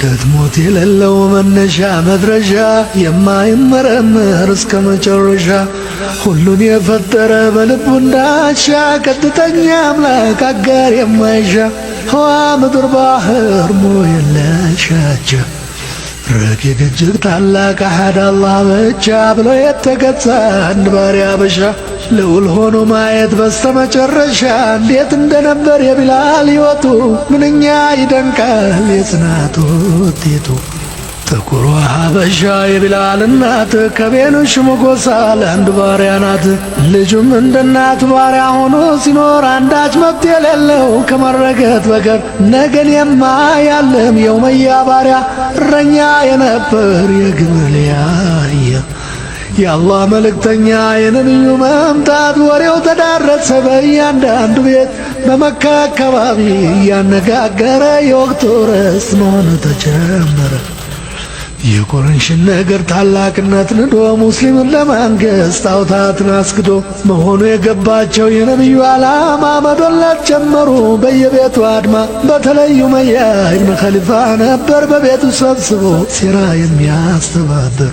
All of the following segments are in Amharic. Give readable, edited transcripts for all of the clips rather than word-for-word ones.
ልደት ሞት የሌለው መነሻ መድረሻ የማይመረመር እስከ መጨረሻ ሁሉን የፈጠረ በልቡ እንዳሻ ቀጥተኛ አምላክ አጋር የማይሻ ህዋ ምድር ባህር ሞ የለሻቸው ረቂቅ እጅግ ታላቅ አሐድ አላህ ብቻ ብሎ የተገዛ አንድ ባሪያ በሻ ልዑል ሆኖ ማየት በስተመጨረሻ እንዴት እንደነበር የቢላል ሕይወቱ ምንኛ ይደንቃል የጽናቱ ውጤቱ። ጥቁሯ ሀበሻ የቢላል እናት ከቤኑሽ ሞጎሳ ለአንድ ባሪያ ናት። ልጁም እንደ እናቱ ባሪያ ሆኖ ሲኖር አንዳች መብት የሌለው ከመረገጥ በቀር ነገን የማያልም የኡመያ ባሪያ እረኛ የነበር የግመል ያህያ የአላህ መልእክተኛ የነቢዩ መምጣት ወሬው ተዳረሰ በእያንዳንዱ ቤት በመካ አካባቢ እያነጋገረ የወቅቱ ርዕስ መሆኑ ተጀመረ። የቁረይሽን ነገር ታላቅነት ንዶ ሙስሊምን ለማንገስ ጣዖታትን አስክዶ መሆኑ የገባቸው የነቢዩ ዓላማ መዶለት ጀመሩ በየቤቱ አድማ። በተለይ ኡመያ ኢብኑ ኸሊፋ ነበር በቤቱ ሰብስቦ ሴራ የሚያስተባብር።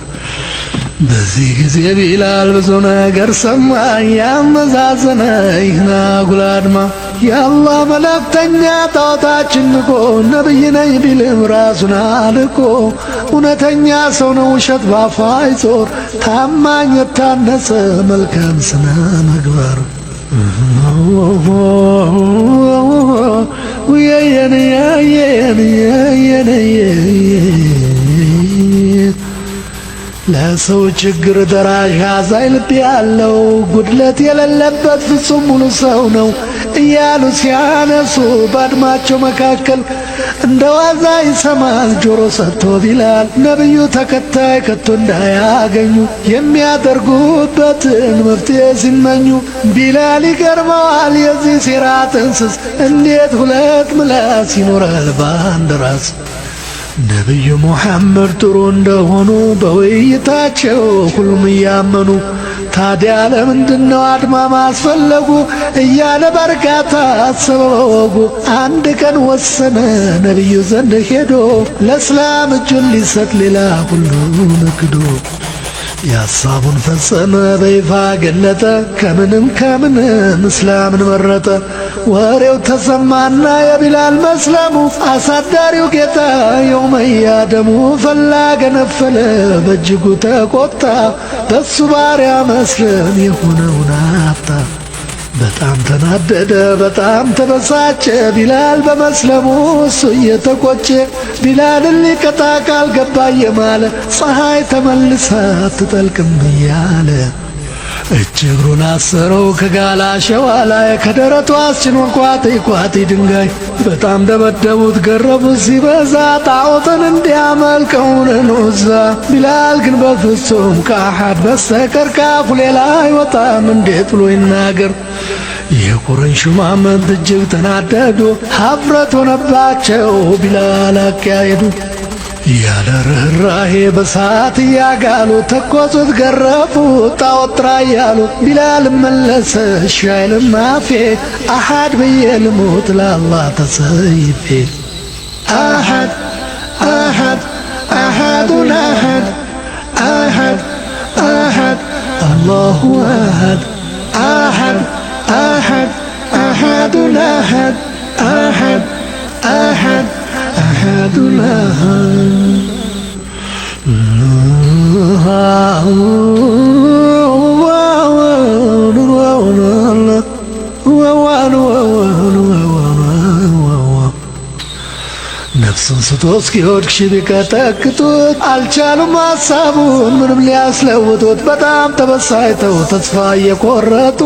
በዚህ ጊዜ ቢላል ብዙ ነገር ሰማ ያመዛዘነ ይህን አጉል አድማ። የአላህ መልእክተኛ ጣዖታችን ንቆ ነቢይ ነኝ ቢልም ራሱን አልቆ እውነተኛ ሰው ነው ውሸት ባፉ አይዞር ታማኝ የታነጸ መልካም ስነ ምግባር ለሰው ችግር ደራሽ አዛኝ ልብ ያለው ጉድለት የሌለበት ፍጹም ሙሉ ሰው ነው እያሉ ሲያነሱ በአድማቸው መካከል እንደ ዋዛ ይሰማል ጆሮ ሰጥቶ ቢላል ነቢዩ ተከታይ ከቶ እንዳያገኙ የሚያደርጉበትን መፍትሄ ሲመኙ ቢላል ይገርመዋል የዚህ ሴራ ጥንስስ እንዴት ሁለት ምላስ ይኖራል በአንድ ራስ። ነቢዩ ሙሐመድ ጥሩ እንደሆኑ በውይይታቸው ሁሉም እያመኑ ታዲያ ለምንድነው አድማ ማስፈለጉ እያለ በርካታ አሰበ በወጉ። አንድ ቀን ወሰነ ነቢዩ ዘንድ ሄዶ ለእስላም እጁን ሊሰጥ ሌላ ሁሉን ክዶ የሐሳቡን ፈጸመ በይፋ ገለጠ ከምንም እስላምን መረጠ። ወሬው ተሰማና የቢላል መስለሙ አሳዳሪው ጌታ የኡመያ ደሙ ፈላ ገነፈለ በእጅጉ ተቆጣ በሱ ባሪያ መስለም የሆነውን አጣ። በጣም ተናደደ በጣም ተበሳጨ ቢላል በመስለሙ እሱ እየተቆጨ ቢላልን ሊቀጣ ቃል ገባ እየማለ ፀሐይ ተመልሳ አትጠልቅም እያለ እጅ እግሩን አሰረው ከጋላ ሸዋ ላይ ከደረቱ አስጭኖ ቋጢ ድንጋይ በጣም ደበደቡት ገረፉት ሲበዛ ጣዖትን እንዲያመልከውን ኑዛ። ቢላል ግን በፍጹም ከአሐድ በስተቀር ካፉ ሌላ አይወጣም እንዴት ብሎ ይናገር። የቁረይሽ ሹማምንት እጅግ ተናደዱ ሀፍረት ሆነባቸው ቢላል አካሄዱ። ያለ ርኅራኄ በሳት እያጋሉ ተኮሱት ገረፉት ጣዖት ጥራ እያሉ። ቢላል መለሰ እሺ አይልም አፌ አሐድ ብዬ ልሙት ለአላህ ተሰይፌ። አሐድ አሐድ አሐዱን አሐድ አሐድ አሐድ አላሁ አሐድ አሐድ አሐድ አሐዱን አሐድ አሐድ አሐድ أحد الأحد ነፍሱን ስቶ እስኪወድቅ ቢቀጠቅጡት አልቻሉም ሐሳቡን ምንም ሊያስለውጡት። በጣም ተበሳጭተው ተስፋ እየቆረጡ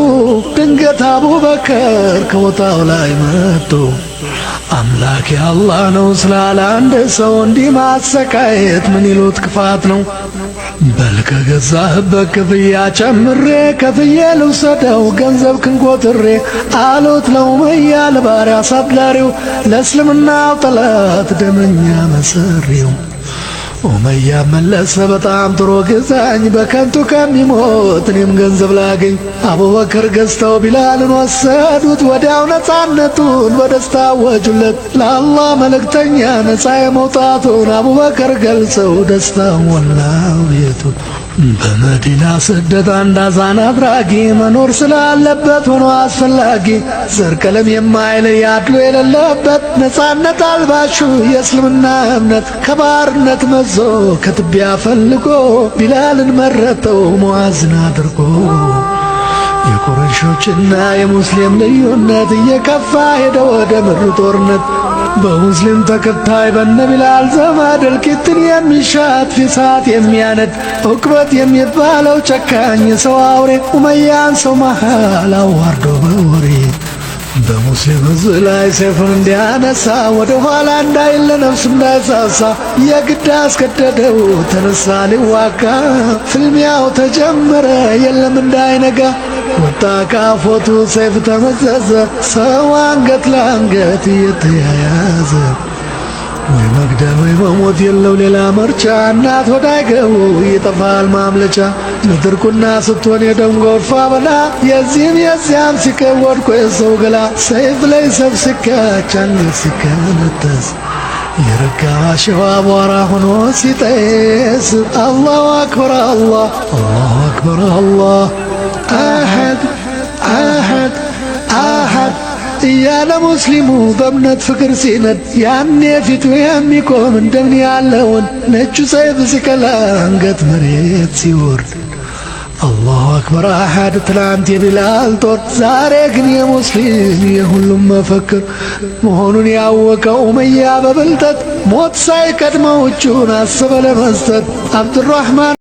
ድንገት አቡበከር ከቦታው ላይ መጡ። አምላክ የአላህ ነው ስላለ አንድ ሰው እንዲህ ማሰቃየት ምን ይሉት ክፋት ነው? በል ከገዛህበት ክፍያ ጨምሬ ከፍዬ ልውሰደው ገንዘብ ክንቆጥሬ አሉት ለኡመያ ለባሪያ አሳዳሪው ለእስልምናው ጠላት ደመኛ መሰሪው። ኡመያ መለሰ በጣም ጥሩ ግዛኝ በከንቱ ከሚሞት እኔም ገንዘብ ላገኝ። አቡበከር ገዝተው ቢላልን ወሰዱት ወዲያው ነፃነቱን በደስታ አወጁለት። ለአላህ መልእክተኛ ነፃ የመውጣቱን አቡበከር ገልጸው ደስታ ሞላው ቤቱን። በመዲና ስደት አንድ አዛን አድራጊ መኖር ስላለበት ሆኖ አስፈላጊ ዘር ቀለም የማይለይ አድሎ የሌለበት ነፃነት አልባሹ የእስልምና እምነት ከባርነት መዞ ከትቢያ ፈልጎ ቢላልን መረጠው ሙአዝን አድርጎ። የቁረይሾችና የሙስሊም ልዩነት እየከፋ ሄደ ወደ ምድር ጦርነት። በሙስሊም ተከታይ በነ ቢላል ዘመድ እልቂትን የሚሻት ፊሳት የሚያነድ ዑቅበት የሚባለው ጨካኝ ሰው አውሬ ኡመያን ሰው መሃል አዋርዶ በወሬ በሙስሊም ሕዝብ ላይ ሰይፉን እንዲያነሳ ወደ ኋላ እንዳይል ለነፍሱ እንዳይሳሳ የግድ አስገደደው ተነሳ ሊዋጋ። ፍልሚያው ተጀመረ የለም እንዳይነጋ ወጣ ካፎቱ ሰይፍ ተመዘዘ ሰው አንገት ለአንገት እየተያያዘ። ወይ መግደል ወይ መሞት የለው ሌላ መርጫ እናት ወዳይገቡ ይጠፋል ማምለጫ። ምድር ቁና ስትሆን የደም ጎርፍ አበላ የዚህም የዚያም ሲቀር ወድቆ የሰው ገላ። ሰይፍ ላይ ሰይፍ ሲጋጭ አንገት ሲከነጠስ የረጋው አሸዋ አቧራ ሆኖ ሲጤስ። አላሁ አክበር አላህ አላሁ አክበር አላህ አሐድ አሐድ አሐድ እያለ ሙስሊሙ በእምነት ፍቅር ሲነድ ያኔ ፊቱ የሚቆም እንደምን ያለውን ነጩ ሰይፍ ሲቀላ አንገት መሬት ሲወርድ። አላሁ አክበር አሐድ ትላንት የቢላል ጦር ዛሬ ግን የሙስሊም የሁሉም መፈክር መሆኑን ያወቀው ኡመያ በብልጠት ሞት ሳይቀድመው እጁን አሰበ ለመስጠት። አብዱራህማን